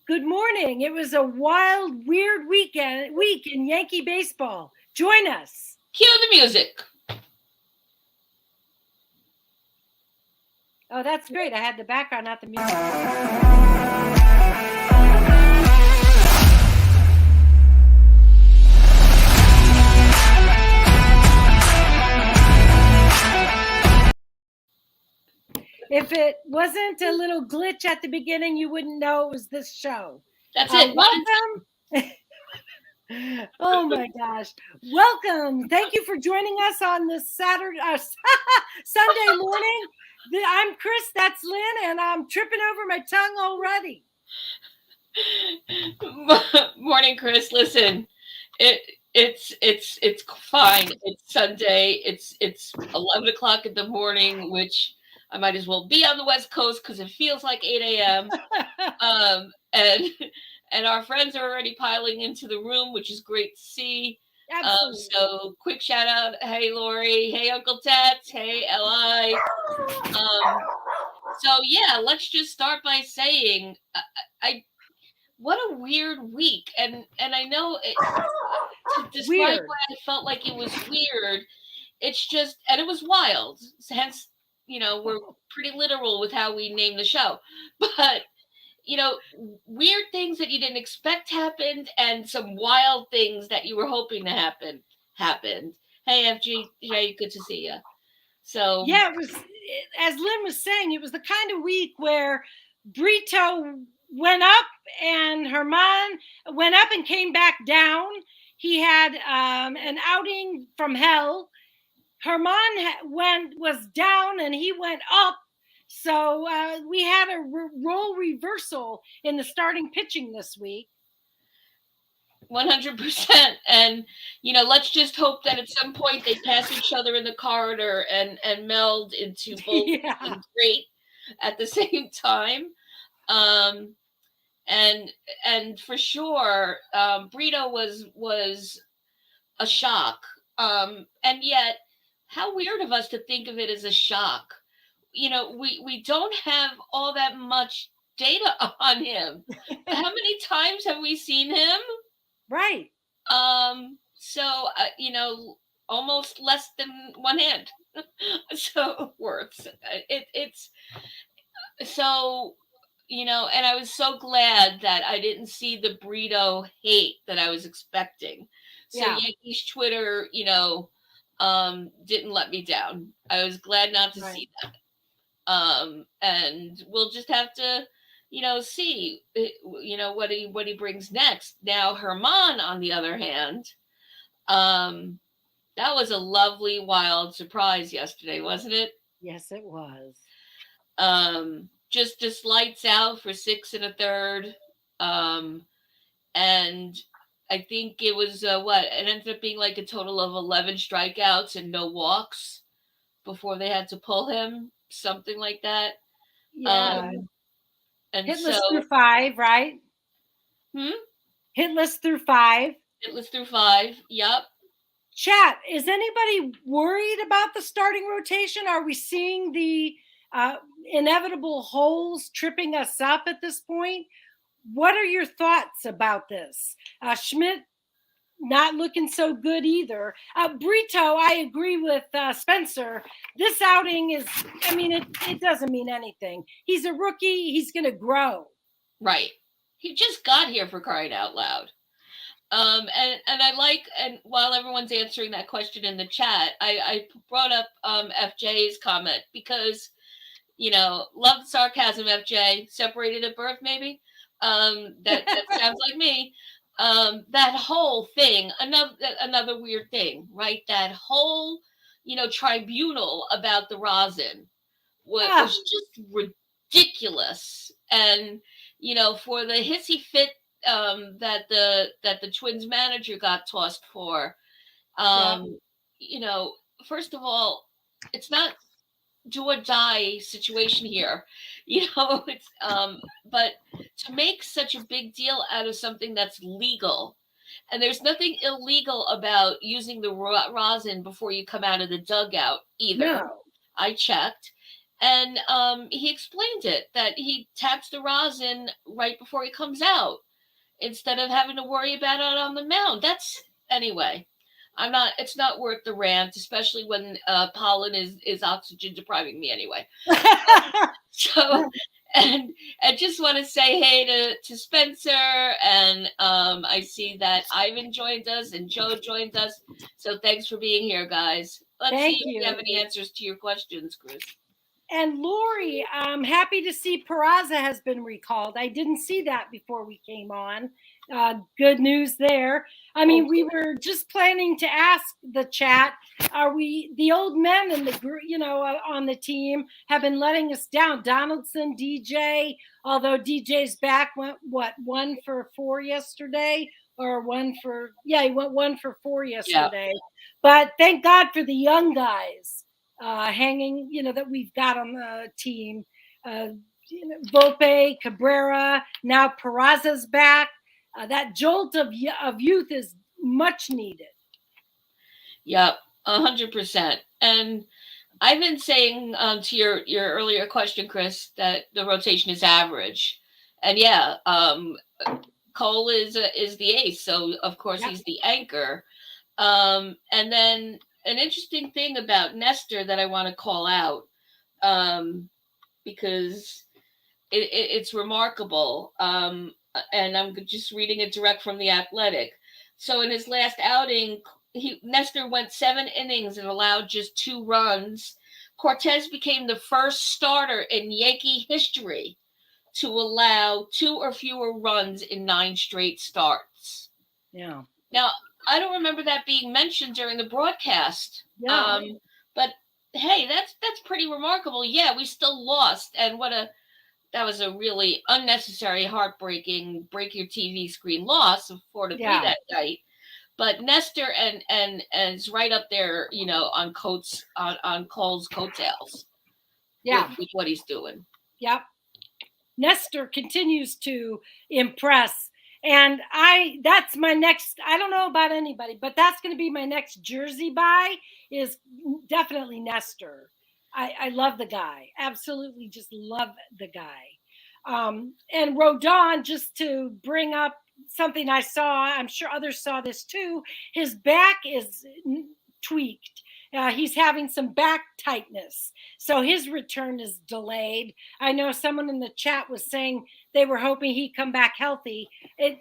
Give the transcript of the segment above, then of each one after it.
Good morning. It was a wild, weird week in Yankee baseball. Join us. Cue the music. Oh, that's great. I had the background, not the music. If it wasn't a little glitch at the beginning, you wouldn't know it was this show. That's it. Welcome. Oh my gosh. Welcome. Thank you for joining us on this Sunday morning. I'm Chris, that's Lynn, and I'm tripping over my tongue already. Morning, Chris. Listen, it's fine. It's Sunday. It's 11 o'clock in the morning, which I might as well be on the West Coast because it feels like 8 a.m. And and our friends are already piling into the room, which is great to see. So quick shout out, hey Lori, hey Uncle Tats, hey Li. So yeah, let's just start by saying I what a weird week, and I know to describe why I felt like it was weird. It's just, and it was wild. Hence, we're pretty literal with how we name the show, but weird things that you didn't expect happened, and some wild things that you were hoping to happen happened. Hey, FG, good to see you. So yeah, it was, as Lynn was saying, it was the kind of week where Brito went up and Herman went up and came back down. He had an outing from hell. Herman was down and he went up. So we had a role reversal in the starting pitching this week. 100%. And, let's just hope that at some point they pass each other in the corridor and meld into both and great at the same time. And for sure, Brito was a shock. And yet, how weird of us to think of it as a shock. We don't have all that much data on him. How many times have we seen him? Right. So, almost less than one hand. So worth. It's so, and I was so glad that I didn't see the Brito hate that I was expecting. So Yankees Twitter, didn't let me down. I was glad not to see that. And we'll just have to, see, what he brings next. Now, Herman, on the other hand, that was a lovely, wild surprise yesterday, wasn't it? Yes, it was. Just lights out for 6 1/3. And I think it was, it ended up being like a total of 11 strikeouts and no walks before they had to pull him. Something like that. Yeah. And hitless through 5, right? Hitless through 5. Hitless through 5. Yep. Chat, is anybody worried about the starting rotation? Are we seeing the inevitable holes tripping us up at this point? What are your thoughts about this? Schmidt not looking so good either. Brito, I agree with Spencer. This outing is, it doesn't mean anything. He's a rookie. He's going to grow. Right. He just got here, for crying out loud. And I like, and while everyone's answering that question in the chat, I brought up FJ's comment because, love the sarcasm, FJ. Separated at birth, maybe. That sounds like me. That whole thing, another weird thing, right? That whole, tribunal about the rosin was just ridiculous. And, for the hissy fit that the Twins manager got tossed for, first of all, it's not do or die situation here, it's but to make such a big deal out of something that's legal, and there's nothing illegal about using the rosin before you come out of the dugout either. No. I checked, And he explains it that he taps the rosin right before he comes out instead of having to worry about it on the mound. That's anyway. I'm not. It's not worth the rant, especially when pollen is oxygen depriving me anyway. So, and I just want to say hey to Spencer, and I see that Ivan joined us and Joe joined us. So thanks for being here, guys. Let's Thank see if you. we have any answers to your questions, Chris. And Lori, I'm happy to see Peraza has been recalled. I didn't see that before we came on. Good news there. I mean, we were just planning to ask the chat, are we, the old men in the group, on the team have been letting us down. Donaldson, DJ, although DJ's back, went, 1-for-4 yesterday? Or he went 1-for-4 yesterday. Yeah. But thank God for the young guys hanging, that we've got on the team. Volpe, Cabrera, now Peraza's back. That jolt of youth is much needed. Yep, 100%. And I've been saying to your earlier question, Chris, that the rotation is average, and yeah, Cole is the ace, so of course he's the anchor. And then an interesting thing about Nestor that I want to call out, because it's remarkable. And I'm just reading it direct from The Athletic. So in his last outing, Nestor went 7 innings and allowed just 2 runs. Cortez became the first starter in Yankee history to allow 2 or fewer runs in 9 straight starts. Yeah. Now, I don't remember that being mentioned during the broadcast. Yeah. But hey, that's pretty remarkable. Yeah, we still lost, and that was a really unnecessary, heartbreaking, break your TV screen loss of 4-3 that night. But Nestor and is right up there, on Cole's coattails. Yeah, with what he's doing. Yep. Nestor continues to impress. And that's my next, I don't know about anybody, but that's going to be my next jersey buy, is definitely Nestor. I love the guy. Absolutely just love the guy. And Rodon, just to bring up something I saw, I'm sure others saw this too, his back is tweaked. He's having some back tightness, so his return is delayed. I know someone in the chat was saying they were hoping he'd come back healthy, it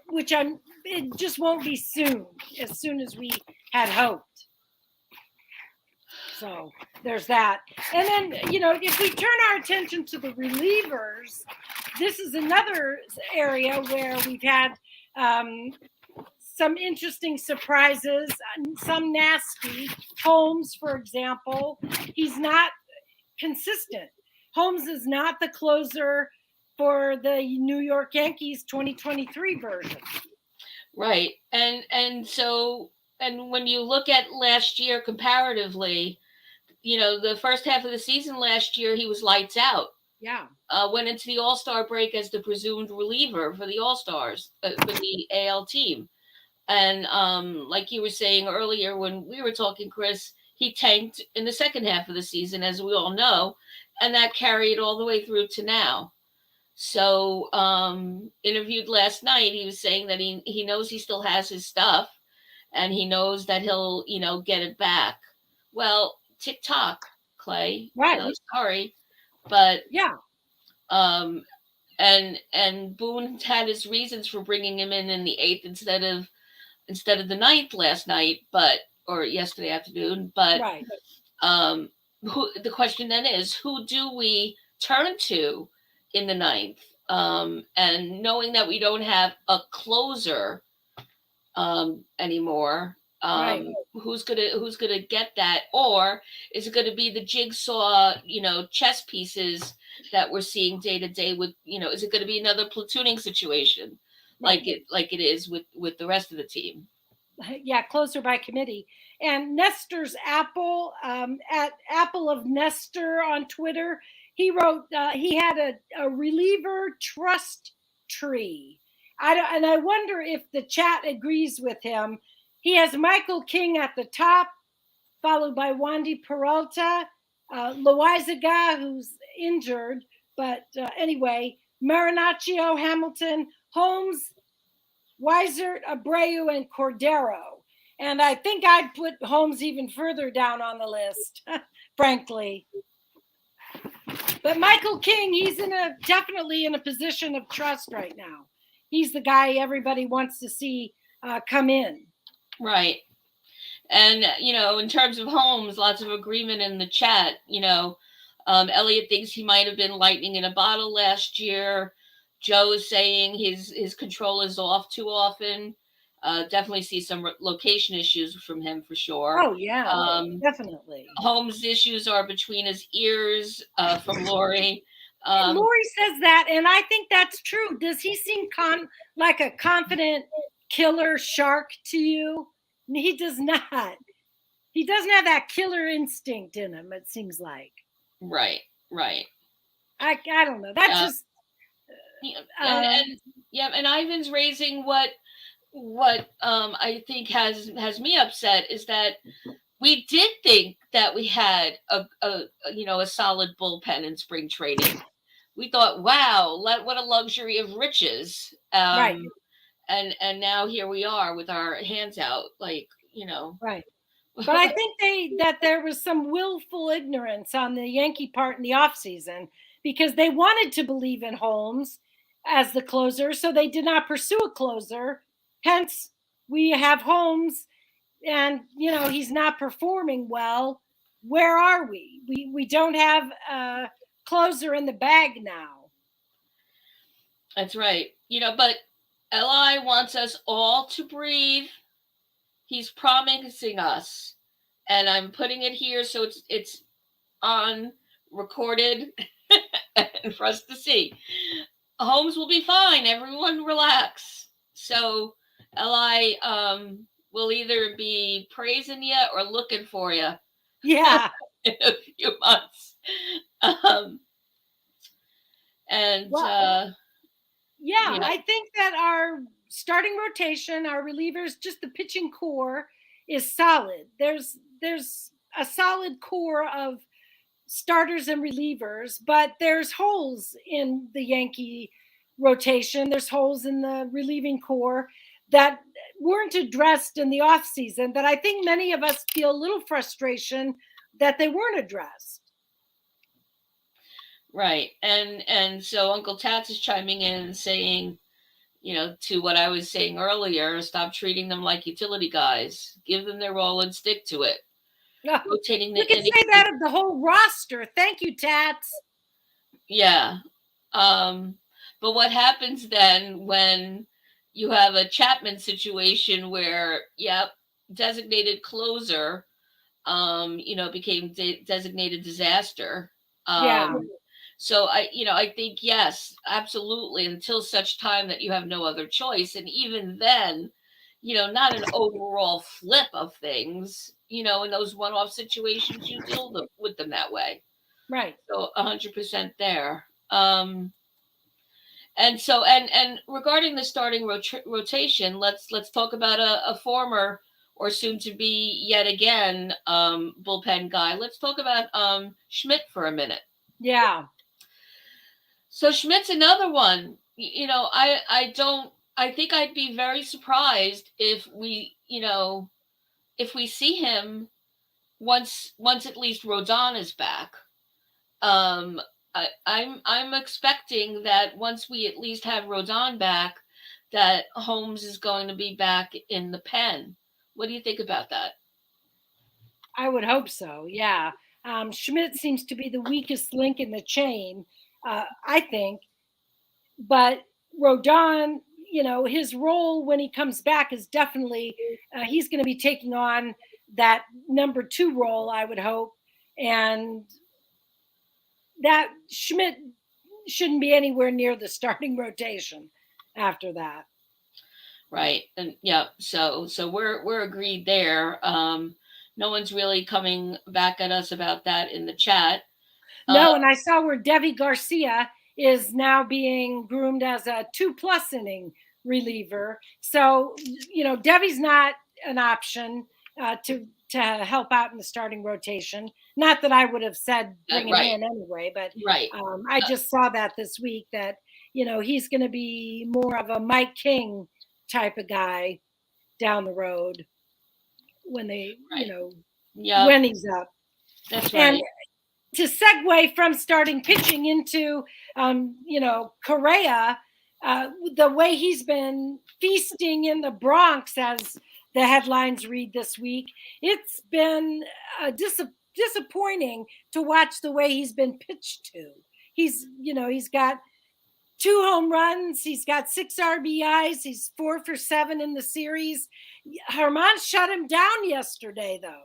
just won't be soon as we had hoped. So there's that. And then, if we turn our attention to the relievers, this is another area where we've had some interesting surprises, some nasty. Holmes, for example, he's not consistent. Holmes is not the closer for the New York Yankees 2023 version. Right. And so, and when you look at last year comparatively, the first half of the season last year, he was lights out. Yeah. Went into the All-Star break as the presumed reliever for the All-Stars, for the AL team. And like you were saying earlier when we were talking, Chris, he tanked in the second half of the season, as we all know, and that carried all the way through to now. So interviewed last night, he was saying that he knows he still has his stuff, and he knows that he'll, get it back. Well, tick-tock, Clay. Right. Sorry. But yeah. And Boone had his reasons for bringing him in the 8th instead of the 9th last night, or yesterday afternoon. But right. The question then is, who do we turn to in the 9th? And knowing that we don't have a closer anymore, right. who's gonna get that, or is it going to be the jigsaw, chess pieces that we're seeing day to day with, is it going to be another platooning situation like it is with the rest of the team? Yeah, closer by committee. And Nestor's Apple, at Apple of Nestor on Twitter, he wrote he had a reliever trust tree. And I wonder if the chat agrees with him. He has Michael King at the top, followed by Wandy Peralta, Loizaga, who's injured. But anyway, Marinaccio, Hamilton, Holmes, Weiser, Abreu, and Cordero. And I think I'd put Holmes even further down on the list, frankly. But Michael King, he's definitely in a position of trust right now. He's the guy everybody wants to see come in. Right. And, in terms of Holmes, lots of agreement in the chat. Elliot thinks he might have been lightning in a bottle last year. Joe is saying his control is off too often. Definitely see some location issues from him for sure. Oh, yeah, definitely. Holmes' issues are between his ears from Lori. Lori says that, and I think that's true. Does he seem like a confident killer shark to you? He does not. He doesn't have that killer instinct in him, it seems like. Right. I don't know. That's just... And Ivan's raising what I think has me upset is that we did think that we had a solid bullpen in spring training. We thought, wow, what a luxury of riches. Right. And now here we are with our hands out, Right. But I think that there was some willful ignorance on the Yankee part in the offseason because they wanted to believe in Holmes as the closer, so they did not pursue a closer. Hence, we have Holmes, and he's not performing well. Where are we? We don't have a closer in the bag now. That's right. But Li wants us all to breathe. He's promising us, and I'm putting it here so it's on recorded and for us to see. Holmes will be fine. Everyone relax. So Li will either be praising you or looking for you. Yeah. In a few months. I think that our starting rotation, our relievers, just the pitching core is solid. There's a solid core of starters and relievers, but there's holes in the Yankee rotation. There's holes in the relieving core that weren't addressed in the offseason that I think many of us feel a little frustration that they weren't addressed. Right. And so Uncle Tats is chiming in and saying, to what I was saying earlier, stop treating them like utility guys. Give them their role and stick to it. No, rotating you can say that of the whole roster. Thank you, Tats. Yeah. But what happens then when you have a Chapman situation where, designated closer, became designated disaster. So I think, yes, absolutely, until such time that you have no other choice. And even then, not an overall flip of things, in those one-off situations, you deal with them that way. Right. So 100% there. And regarding the starting rotation, let's talk about a former or soon to be yet again bullpen guy. Let's talk about Schmidt for a minute. Yeah. So Schmidt's another one. I think I'd be very surprised if we see him once at least Rodon is back. I'm expecting that once we at least have Rodon back, that Holmes is going to be back in the pen. What do you think about that? I would hope so. Yeah. Schmidt seems to be the weakest link in the chain, I think. But Rodon, his role when he comes back is definitely, he's going to be taking on that number 2 role, I would hope. And that Schmidt shouldn't be anywhere near the starting rotation after that. Right. And so we're agreed there. No one's really coming back at us about that in the chat. No, and I saw where Devi Garcia is now being groomed as a 2+ inning reliever. So, Devi's not an option to to help out in the starting rotation. Not that I would have said bring him Right, in anyway, but right. I just saw that this week that, he's going to be more of a Mike King type of guy down the road when they, Right. when Yep, he's up. that's And right. to segue from starting pitching into, Correa, the way he's been feasting in the Bronx, as the headlines read this week, it's been disappointing to watch the way he's been pitched to. He's got 2 home runs. He's got 6 RBIs. He's 4 for 7 in the series. Herman shut him down yesterday, though.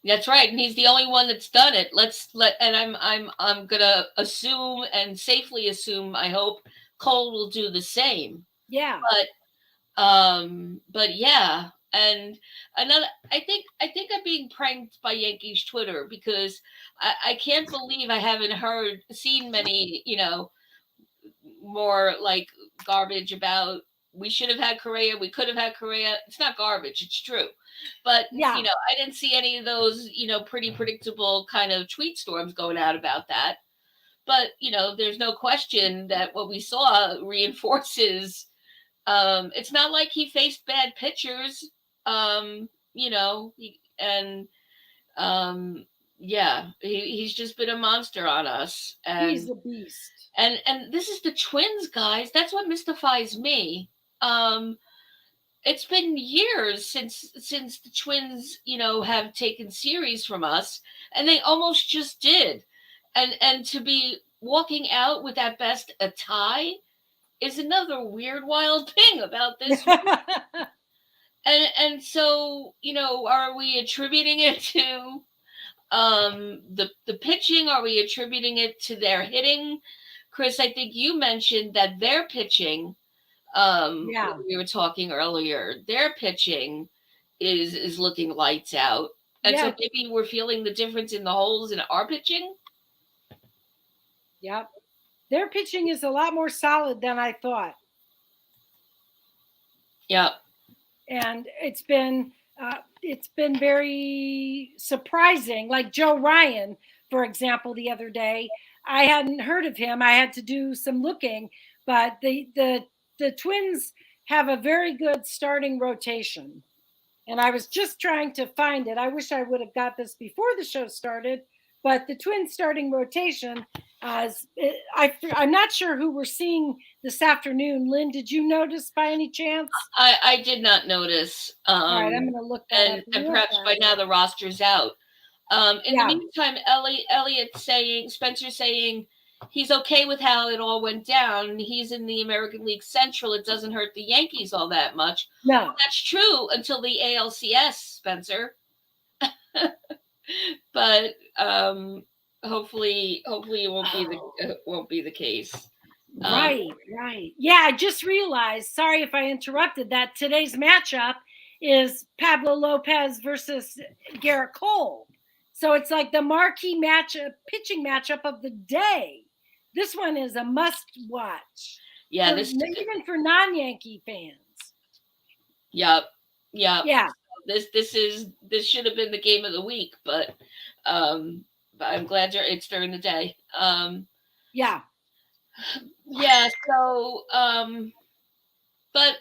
That's right, and he's the only one that's done it. And I'm gonna assume and safely assume, I hope Cole will do the same. Yeah. But yeah, and another, I think I'm being pranked by Yankees Twitter, because I can't believe I haven't seen many, more like garbage about we should have had Correa, we could have had Correa. It's not garbage, it's true. But Yeah. I didn't see any of those, pretty predictable kind of tweet storms going out about that. But there's no question that what we saw reinforces. It's not like he faced bad pitchers. He's just been a monster on us. He's a beast. And this is the Twins, guys. That's what mystifies me. It's been years since the Twins, have taken series from us, and they almost just did. And to be walking out with at best a tie is another weird, wild thing about this. and so, are we attributing it to the pitching? Are we attributing it to their hitting? Chris, I think you mentioned that their pitching, Yeah. when we were talking earlier, their pitching is looking lights out. And so maybe we're feeling the difference in the holes in our pitching. Yep. Their pitching is a lot more solid than I thought. Yeah. And it's been very surprising. Like Joe Ryan, for example, the other day, I hadn't heard of him. I had to do some looking, but the Twins have a very good starting rotation. And I was just trying to find it. I wish I would have got this before the show started, but the Twins starting rotation, I'm not sure who we're seeing this afternoon. Lynn, did you notice by any chance? I did not notice. All right, I'm going to look that up. And perhaps by now the roster's out. In the meantime, Spencer saying he's okay with how it all went down. He's in the American League Central. It doesn't hurt the Yankees all that much. No. Well, that's true until the ALCS, Spencer. But hopefully it won't be the case. Right. Yeah, I just realized, sorry if I interrupted, that today's matchup is Pablo Lopez versus Garrett Cole. So it's like the marquee pitching matchup of the day. This one is a must watch. Yeah, even for non-Yankee fans. Yep. Yeah. This should have been the game of the week, but I'm glad it's during the day. Yeah. Yeah. So, but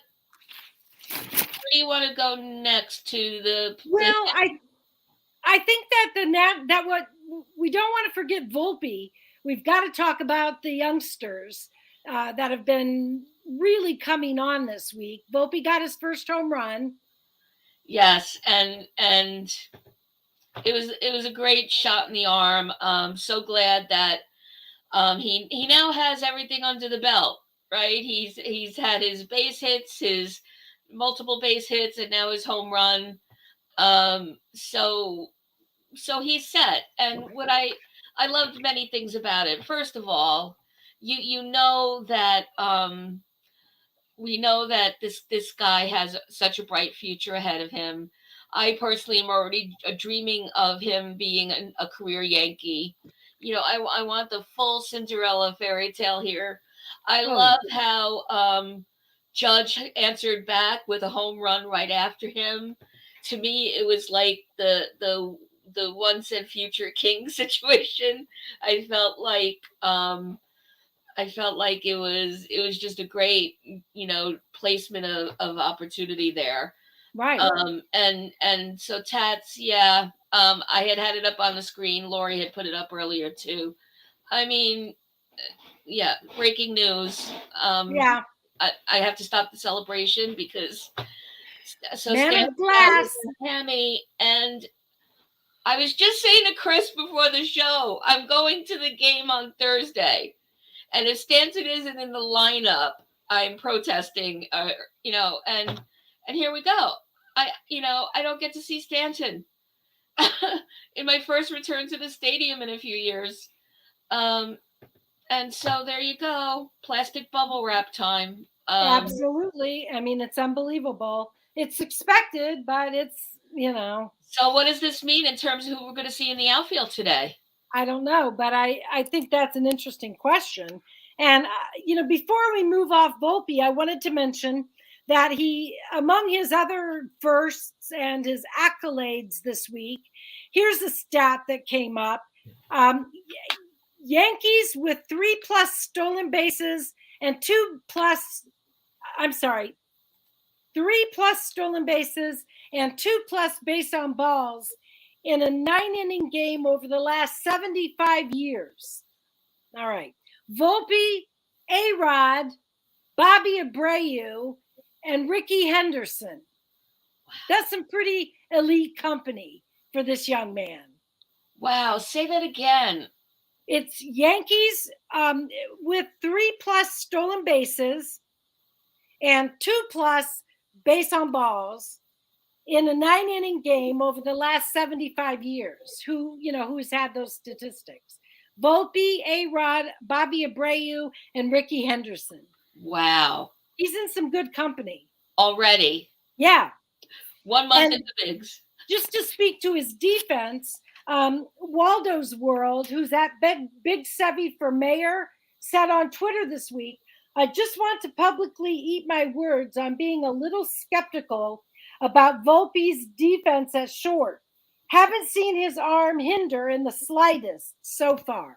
where do you want to go next to the? Well, I think that what we don't want to forget Volpe. We've got to talk about the youngsters that have been really coming on this week. Volpe got his first home run. Yes, and it was a great shot in the arm. So glad that he now has everything under the belt, right? He's had his base hits, his multiple base hits, and now his home run. So he's set. And what I loved many things about it. First of all, you know that we know that this guy has such a bright future ahead of him. I personally am already dreaming of him being a career Yankee. I want the full Cinderella fairy tale here. I love how Judge answered back with a home run right after him. to me, it was like the once and future king situation. I felt like it was just a great, placement of opportunity there. Right. And so Tats, yeah, I had it up on the screen. Lori had put it up earlier too. I mean, yeah, breaking news. Yeah. I have to stop the celebration because so Man Stan of glass. and Tammy, and I was just saying to Chris before the show, I'm going to the game on Thursday, and if Stanton isn't in the lineup, I'm protesting. And here we go. I don't get to see Stanton in my first return to the stadium in a few years. And so there you go, plastic bubble wrap time. Absolutely. I mean, it's unbelievable. It's expected, but it's. So what does this mean in terms of who we're going to see in the outfield today? I don't know, but I think that's an interesting question. And, before we move off Volpe, I wanted to mention that among his other firsts and his accolades this week, here's a stat that came up. Yankees with 3+ stolen bases and 3+ stolen bases and 2+ base on balls in a 9-inning game over the last 75 years. All right. Volpe, A-Rod, Bobby Abreu, and Ricky Henderson. That's some pretty elite company for this young man. Wow. Say that again. It's Yankees with 3+ stolen bases and 2+ base on balls in a 9-inning game over the last 75 years. Who's had those statistics? Volpe, A-Rod, Bobby Abreu, and Ricky Henderson. Wow. He's in some good company. Already. Yeah. 1 month in the bigs. Just to speak to his defense, Waldo's World, who's at Big Sevy for mayor, said on Twitter this week, I just want to publicly eat my words on being a little skeptical about Volpe's defense at short. Haven't seen his arm hinder in the slightest so far.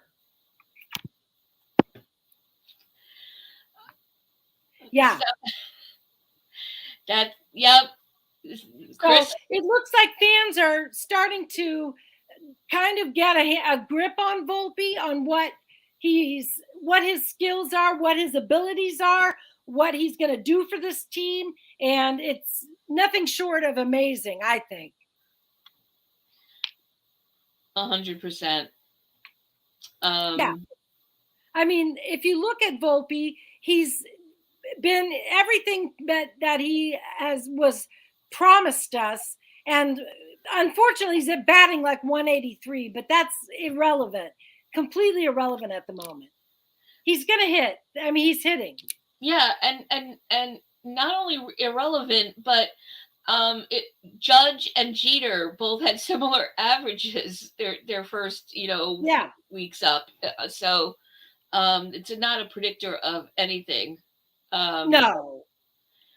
Yeah. Yep. Chris? So it looks like fans are starting to kind of get a grip on Volpe, on what his skills are, what his abilities are, what he's going to do for this team. And it's nothing short of amazing, I think. 100%. Yeah. I mean, if you look at Volpe, he's been everything that he was promised us. And unfortunately, he's at batting like 183, but that's irrelevant, completely irrelevant at the moment. He's going to hit. I mean, he's hitting. Yeah, and not only irrelevant, but Judge and Jeter both had similar averages their first weeks up. So it's not a predictor of anything. No,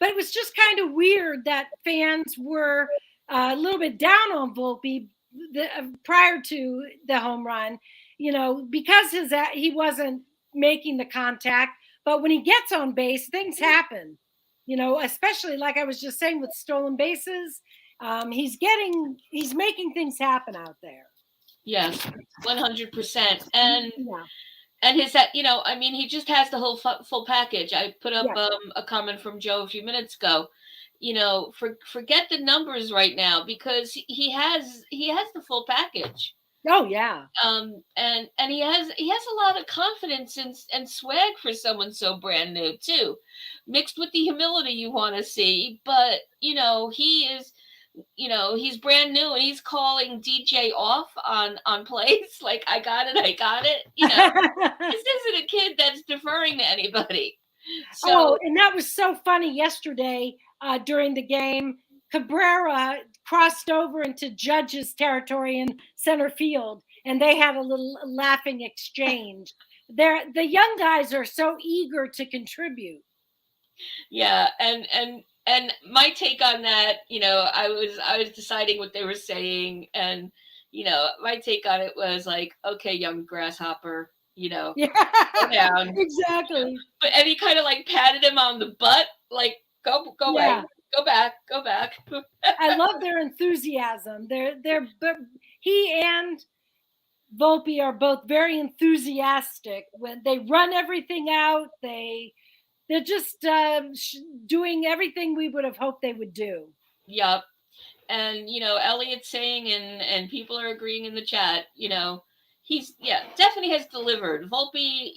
but it was just kind of weird that fans were a little bit down on Volpe prior to the home run, because he wasn't making the contact. But when he gets on base, things happen, especially like I was just saying with stolen bases. He's making things happen out there. Yes, 100%. And his he just has the whole full package. I put up a comment from Joe a few minutes ago. Forget the numbers right now, because he has the full package. Oh yeah. And he has a lot of confidence and swag for someone so brand new too, mixed with the humility you want to see. But he is, he's brand new and he's calling DJ off on plays like, I got it. This isn't a kid that's deferring to anybody. So, and that was so funny yesterday during the game. Cabrera crossed over into Judge's territory in center field, and they had a little laughing exchange. The young guys are so eager to contribute. Yeah, and And my take on that, I was deciding what they were saying, and my take on it was like, okay, young grasshopper, Yeah, go down. exactly. And he kind of like patted him on the butt, like go away, Yeah. go back, go back. I love their enthusiasm. But he and Volpe are both very enthusiastic when they run everything out. They're just doing everything we would have hoped they would do. Yep. And Elliot's saying, and people are agreeing in the chat, he's definitely has delivered. Volpe,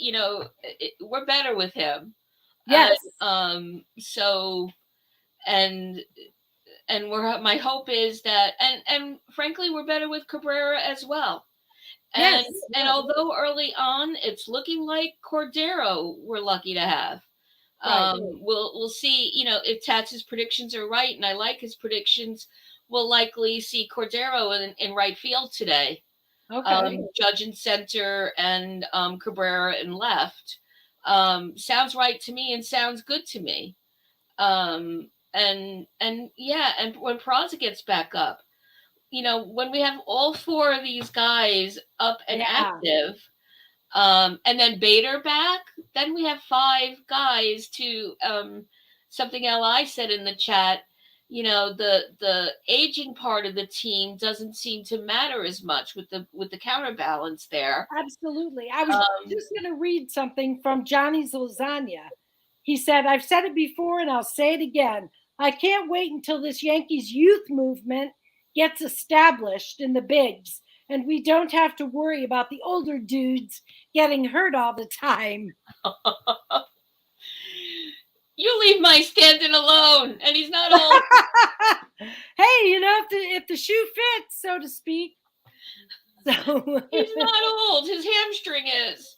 we're better with him. Yes. So and my hope is that, and frankly, we're better with Cabrera as well. And Yes. and although early on it's looking like Cordero we're lucky to have. Right. We'll see, if Tats's predictions are right, and I like his predictions, we'll likely see Cordero in right field today. Okay. Judge in center, and Cabrera in left. Sounds right to me and sounds good to me. And when Peraza gets back up, when we have all four of these guys up and active, and then Bader back, then we have five guys to something Li said in the chat. The aging part of the team doesn't seem to matter as much with the counterbalance there. Absolutely. I was just going to read something from Johnny's Lasagna. He said, "I've said it before and I'll say it again. I can't wait until this Yankees youth movement gets established in the bigs and we don't have to worry about the older dudes getting hurt all the time." You leave my Stanton alone, and he's not old. Hey, if the shoe fits, so to speak. So he's not old. His hamstring is.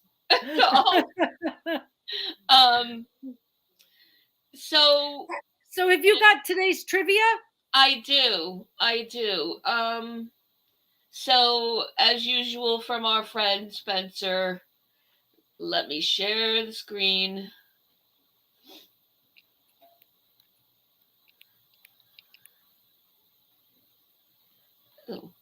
So have you got today's trivia? I do. So as usual from our friend Spencer, let me share the screen. Oh.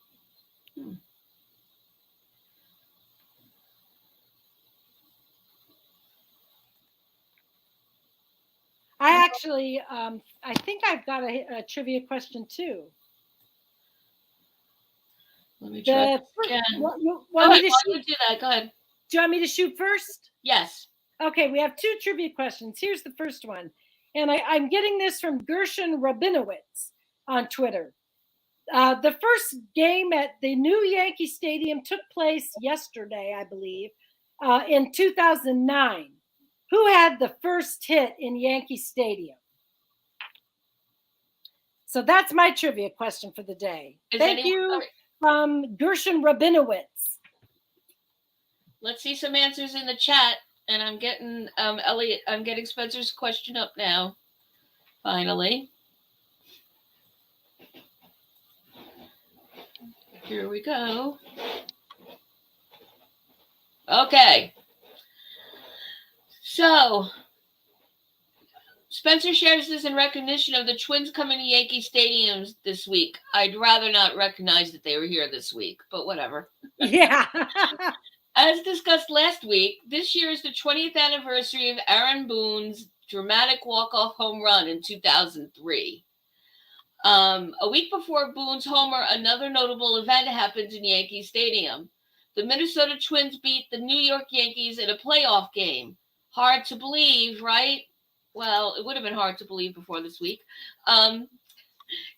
I actually, I think I've got a trivia question too. Let me try again. Want me to shoot? Do that. Go ahead. Do you want me to shoot first? Yes. Okay, we have two trivia questions. Here's the first one. And I'm getting this from Gershon Rabinowitz on Twitter. The first game at the new Yankee Stadium took place yesterday, I believe, in 2009. Who had the first hit in Yankee Stadium? So that's my trivia question for the day. Thank you from Gershon Rabinowitz. Let's see some answers in the chat. And I'm getting Elliot. I'm getting Spencer's question up now. Finally. Here we go. Okay. So Spencer shares this in recognition of the Twins coming to Yankee Stadium this week. I'd rather not recognize that they were here this week, but whatever. Yeah. As discussed last week, this year is the 20th anniversary of Aaron Boone's dramatic walk-off home run in 2003. A week before Boone's homer, another notable event happened in Yankee Stadium. The Minnesota Twins beat the New York Yankees in a playoff game. Hard to believe, right? Well, it would have been hard to believe before this week.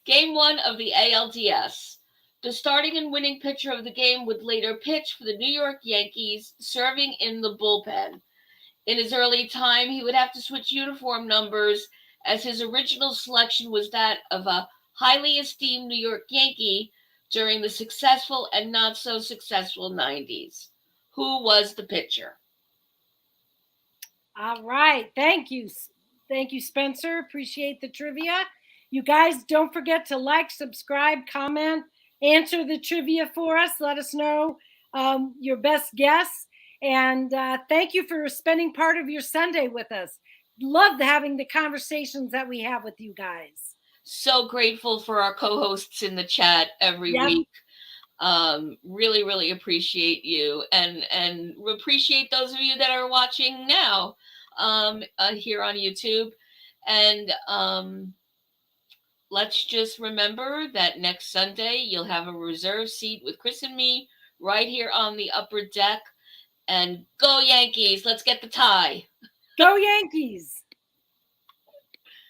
Game 1 of the ALDS. The starting and winning pitcher of the game would later pitch for the New York Yankees, serving in the bullpen. In his early time, he would have to switch uniform numbers, as his original selection was that of a highly esteemed New York Yankee during the successful and not so successful 90s. Who was the pitcher? All right. Thank you. Thank you, Spencer. Appreciate the trivia. You guys don't forget to like, subscribe, comment, answer the trivia for us. Let us know your best guess. And thank you for spending part of your Sunday with us. love having the conversations that we have with you guys. So grateful for our co-hosts in the chat every Yep. week. Really, really appreciate you, and appreciate those of you that are watching now here on YouTube. And let's just remember that next Sunday you'll have a reserved seat with Chris and me right here on the upper deck. And go Yankees! Let's get the tie. Go Yankees!